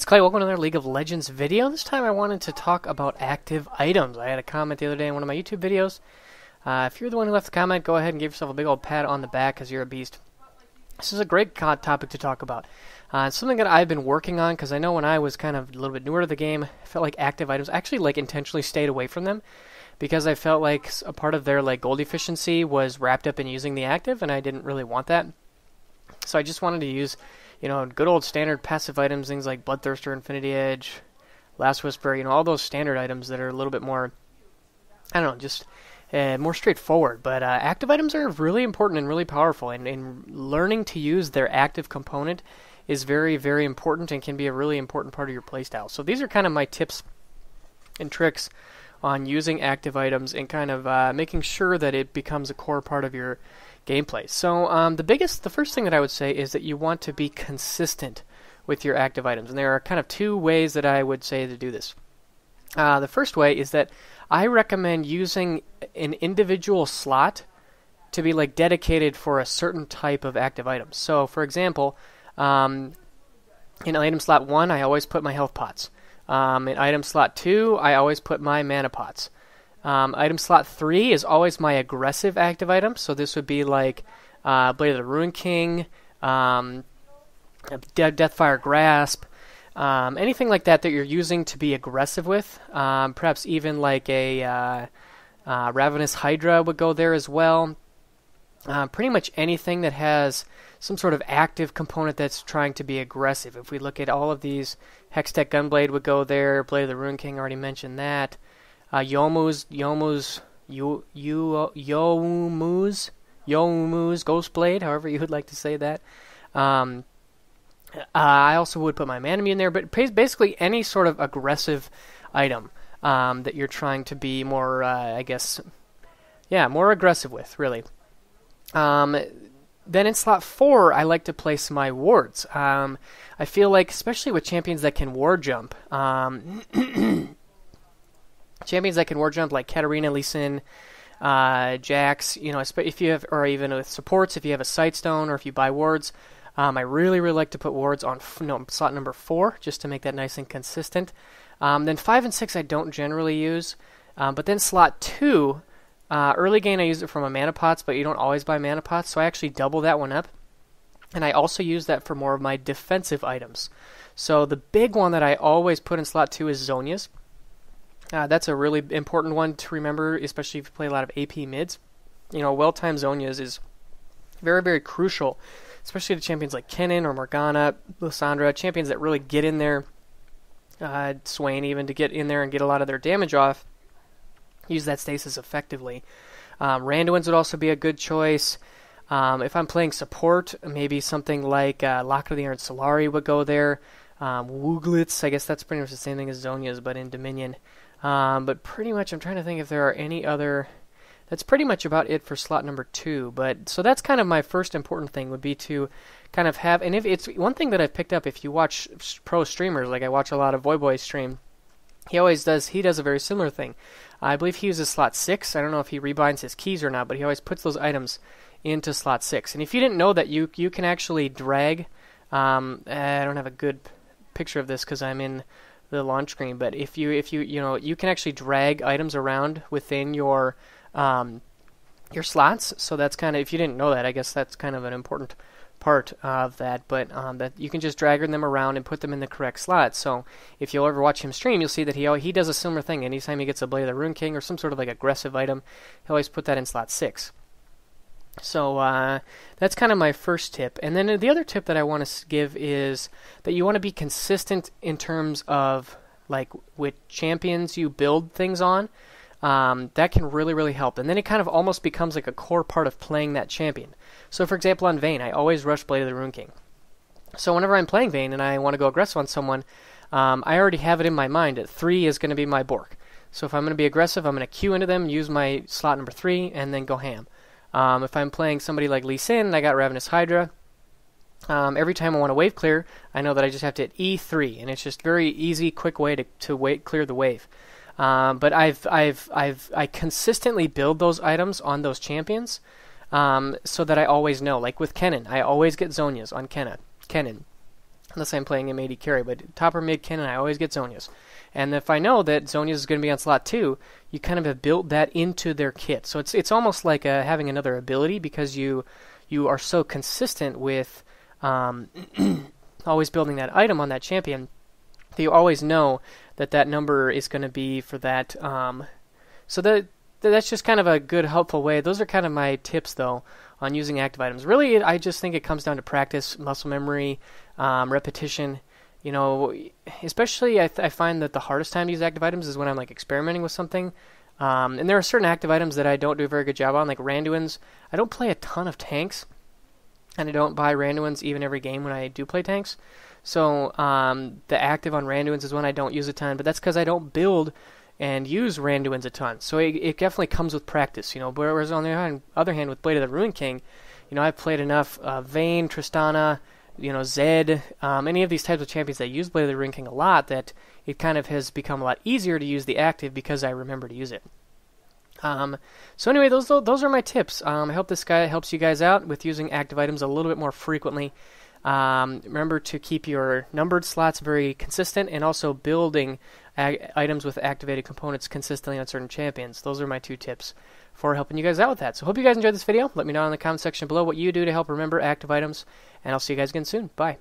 Clay, welcome to another League of Legends video. This time I wanted to talk about active items. I had a comment the other day in one of my YouTube videos. If you're the one who left the comment, go ahead and give yourself a big old pat on the back because you're a beast. This is a great topic to talk about. It's something that I've been working on because I know when I was kind of a little bit newer to the game, I felt like active items, I actually intentionally stayed away from them because I felt like a part of their gold efficiency was wrapped up in using the active, and I didn't really want that. So I just wanted to use good old standard passive items, things like Bloodthirster, Infinity Edge, Last Whisper, all those standard items that are a little bit more, just more straightforward. But active items are really important and really powerful, and learning to use their active component is very, very important and can be a really important part of your playstyle. So these are kind of my tips and tricks on using active items and kind of making sure that it becomes a core part of your gameplay. So the first thing that I would say is that you want to be consistent with your active items. And there are kind of two ways that I would say to do this. The first way is that I recommend using an individual slot to be dedicated for a certain type of active item. So for example, in item slot 1, I always put my health pots. In item slot 2, I always put my mana pots. Item slot 3 is always my aggressive active item, so this would be like Blade of the Ruined King, Deathfire Grasp, anything like that you're using to be aggressive with. Perhaps even like a Ravenous Hydra would go there as well. Pretty much anything that has some sort of active component that's trying to be aggressive. If we look at all of these, Hextech Gunblade would go there, Blade of the Ruined King, already mentioned that. Youmuu's Ghostblade, however you would like to say that. I also would put my Manamune in there, but basically any sort of aggressive item that you're trying to be more, more aggressive with, really. Then in slot 4, I like to place my wards. I feel like, especially with champions that can ward jump, champions that can ward jump like Katarina, Lee Sin, Jax, if you have, or even with supports, if you have a Sightstone or if you buy wards, I really, really like to put wards on slot number 4 just to make that nice and consistent. Then 5 and 6 I don't generally use, but then slot 2, early game I use it for my mana pots, but you don't always buy mana pots, so I actually double that one up. And I also use that for more of my defensive items. So the big one that I always put in slot 2 is Zhonya's. That's a really important one to remember, especially if you play a lot of AP mids. Well-timed Zhonya's is very, very crucial, especially to champions like Kennen or Morgana, Lissandra, champions that really get in there, Swain even, to get in there and get a lot of their damage off. Use that stasis effectively. Randuin's would also be a good choice. If I'm playing support, maybe something like Locket of the Iron Solari would go there. Wooglitz, I guess that's pretty much the same thing as Zhonya's, but in Dominion. But pretty much, I'm trying to think if there are any other. That's pretty much about it for slot number 2. But so that's kind of my first important thing would be to kind of have. And if it's one thing that I've picked up, if you watch pro streamers, like I watch a lot of Voyboy stream, he does a very similar thing. I believe he uses slot 6. I don't know if he rebinds his keys or not, but he always puts those items into slot 6. And if you didn't know that, you can actually drag. I don't have a good picture of this because I'm in the launch screen, but if you can actually drag items around within your slots. So that's kind of, if you didn't know that, I guess that's kind of an important part of that, but that you can just drag them around and put them in the correct slot. So if you'll ever watch him stream, you'll see that he does a similar thing. Anytime he gets a Blade of the Ruined King or some sort of aggressive item, he'll always put that in slot 6. So that's kind of my first tip. And then the other tip that I want to give is that you want to be consistent in terms of with champions you build things on. That can really, really help. And then it kind of almost becomes like a core part of playing that champion. So for example, on Vayne, I always rush Blade of the Ruined King. So whenever I'm playing Vayne and I want to go aggressive on someone, I already have it in my mind that 3 is going to be my Bork. So if I'm going to be aggressive, I'm going to queue into them, use my slot number 3, and then go ham. If I'm playing somebody like Lee Sin, I got Ravenous Hydra. Every time I want to wave clear, I know that I just have to hit E3, and it's just very easy, quick way to clear the wave. But I consistently build those items on those champions, so that I always know. Like with Kennen, I always get Zhonya's on Kennen. unless I'm playing him AD carry. But top or mid cannon, I always get Zhonya's. And if I know that Zhonya's is going to be on slot 2, you kind of have built that into their kit. So it's almost like having another ability, because you are so consistent with always building that item on that champion that you always know that number is going to be for that. So that's just kind of a good, helpful way. Those are kind of my tips, though, on using active items. Really, I just think it comes down to practice, muscle memory, repetition. You know, especially I find that the hardest time to use active items is when I'm like experimenting with something. And there are certain active items that I don't do a very good job on, like Randuin's. I don't play a ton of tanks, and I don't buy Randuin's even every game when I do play tanks. So the active on Randuin's is one I don't use a ton, but that's because I don't build and use Randuin's a ton. So it definitely comes with practice, you know. Whereas on the other hand, with Blade of the Ruined King, you know, I've played enough Vayne, Tristana, you know, Zed, any of these types of champions that use Blade of the Ruined King a lot, that it kind of has become a lot easier to use the active because I remember to use it. So anyway, those are my tips. I hope this guy helps you guys out with using active items a little bit more frequently. Remember to keep your numbered slots very consistent, and also building items with activated components consistently on certain champions. Those are my 2 tips for helping you guys out with that. So hope you guys enjoyed this video. Let me know in the comment section below what you do to help remember active items, and I'll see you guys again soon. Bye.